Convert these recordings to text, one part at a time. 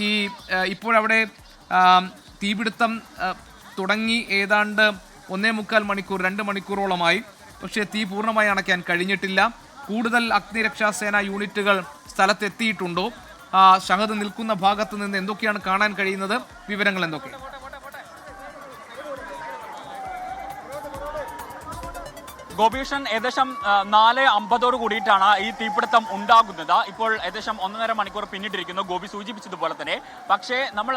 ഈ ഇപ്പോഴവിടെ തീപിടുത്തം തുടങ്ങി ഏതാണ്ട് 1.25 മണിക്കൂർ 2 മണിക്കൂറോളമായി. പക്ഷേ തീ പൂർണ്ണമായി അണയ്ക്കാൻ കഴിഞ്ഞിട്ടില്ല. കൂടുതൽ അഗ്നിരക്ഷാസേന യൂണിറ്റുകൾ സ്ഥലത്തെത്തിയിട്ടുണ്ടോ? ഷഹദ് നിൽക്കുന്ന ഭാഗത്ത് നിന്ന് എന്തൊക്കെയാണ് കാണാൻ കഴിയുന്നത്? വിവരങ്ങൾ എന്തൊക്കെ? ഗോപീഷൻ ഏകദേശം 4:50 കൂടിയിട്ടാണ് ഈ തീപിടുത്തം ഉണ്ടാകുന്നത്. ഇപ്പോൾ ഏകദേശം 1.5 മണിക്കൂർ പിന്നിട്ടിരിക്കുന്നു, ഗോപി സൂചിപ്പിച്ചതുപോലെ തന്നെ. പക്ഷേ നമ്മൾ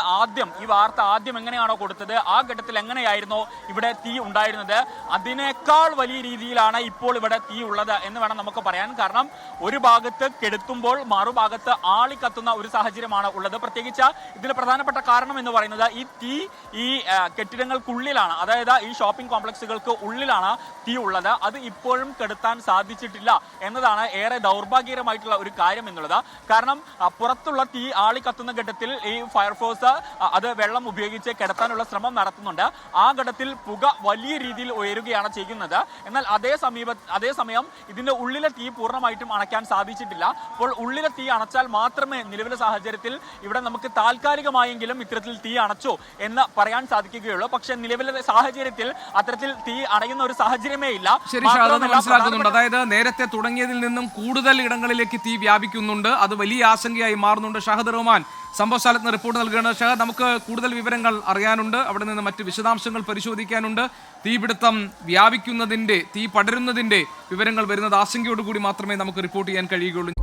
ഈ വാർത്ത ആദ്യം എങ്ങനെയാണോ കൊടുത്തത്, ആ ഘട്ടത്തിൽ എങ്ങനെയായിരുന്നോ ഇവിടെ തീ ഉണ്ടായിരുന്നത്, അതിനേക്കാൾ വലിയ രീതിയിലാണ് ഇപ്പോൾ ഇവിടെ തീ ഉള്ളത് എന്ന് വേണം നമുക്ക് പറയാൻ. കാരണം ഒരു ഭാഗത്ത് കെടുത്തുമ്പോൾ മറുഭാഗത്ത് ആളിക്കത്തുന്ന ഒരു സാഹചര്യമാണ് ഉള്ളത്. പ്രത്യേകിച്ച് ഇതിന് പ്രധാനപ്പെട്ട കാരണം എന്ന് പറയുന്നത് ഈ തീ ഈ കെട്ടിടങ്ങൾക്കുള്ളിലാണ്, അതായത് ഈ ഷോപ്പിംഗ് കോംപ്ലക്സുകൾക്ക് ഉള്ളിലാണ് തീ ഉള്ളത്. അത് ഇപ്പോഴും കെടുത്താൻ സാധിച്ചിട്ടില്ല എന്നതാണ് ഏറെ ദൗർഭാഗ്യകരമായിട്ടുള്ള ഒരു കാര്യം എന്നുള്ളത്. കാരണം പുറത്തുള്ള തീ ആളിക്കത്തുന്ന ഘട്ടത്തിൽ ഈ ഫയർഫോഴ്സ് അത് വെള്ളം ഉപയോഗിച്ച് കെടുത്താനുള്ള ശ്രമം നടത്തുന്നുണ്ട്. ആ ഘട്ടത്തിൽ പുക വലിയ രീതിയിൽ ഉയരുകയാണ് ചെയ്യുന്നത്. എന്നാൽ അതേസമയം ഇതിന്റെ ഉള്ളിലെ തീ പൂർണ്ണമായിട്ടും അണയ്ക്കാൻ സാധിച്ചിട്ടില്ല. അപ്പോൾ ഉള്ളിലെ തീ അണച്ചാൽ മാത്രമേ നിലവിലെ സാഹചര്യത്തിൽ ഇവിടെ നമുക്ക് താൽക്കാലികമായെങ്കിലും ഇത്തരത്തിൽ തീ അണച്ചോ എന്ന് പറയാൻ സാധിക്കുകയുള്ളൂ. പക്ഷെ നിലവിലെ സാഹചര്യത്തിൽ അത്തരത്തിൽ തീ അണയുന്ന ഒരു സാഹചര്യമേ ഇല്ല. ശരി, ഷഹദ് മനസ്സിലാക്കുന്നുണ്ട്. അതായത് നേരത്തെ തുടങ്ങിയതിൽ നിന്നും കൂടുതൽ ഇടങ്ങളിലേക്ക് തീ വ്യാപിക്കുന്നുണ്ട്, അത് വലിയ ആശങ്കയായി മാറുന്നുണ്ട്. ഷഹദ് റഹ്മാൻ സംഭവ സ്ഥലത്ത് നിന്ന് റിപ്പോർട്ട് നൽകുകയാണ്. ഷഹദ്, നമുക്ക് കൂടുതൽ വിവരങ്ങൾ അറിയാനുണ്ട്, അവിടെ നിന്ന് മറ്റ് വിശദാംശങ്ങൾ പരിശോധിക്കാനുണ്ട്. തീപിടുത്തം വ്യാപിക്കുന്നതിന്റെ, തീ പടരുന്നതിന്റെ വിവരങ്ങൾ വരുന്നത് ആശങ്കയോടുകൂടി മാത്രമേ നമുക്ക് റിപ്പോർട്ട് ചെയ്യാൻ കഴിയുകയുള്ളൂ.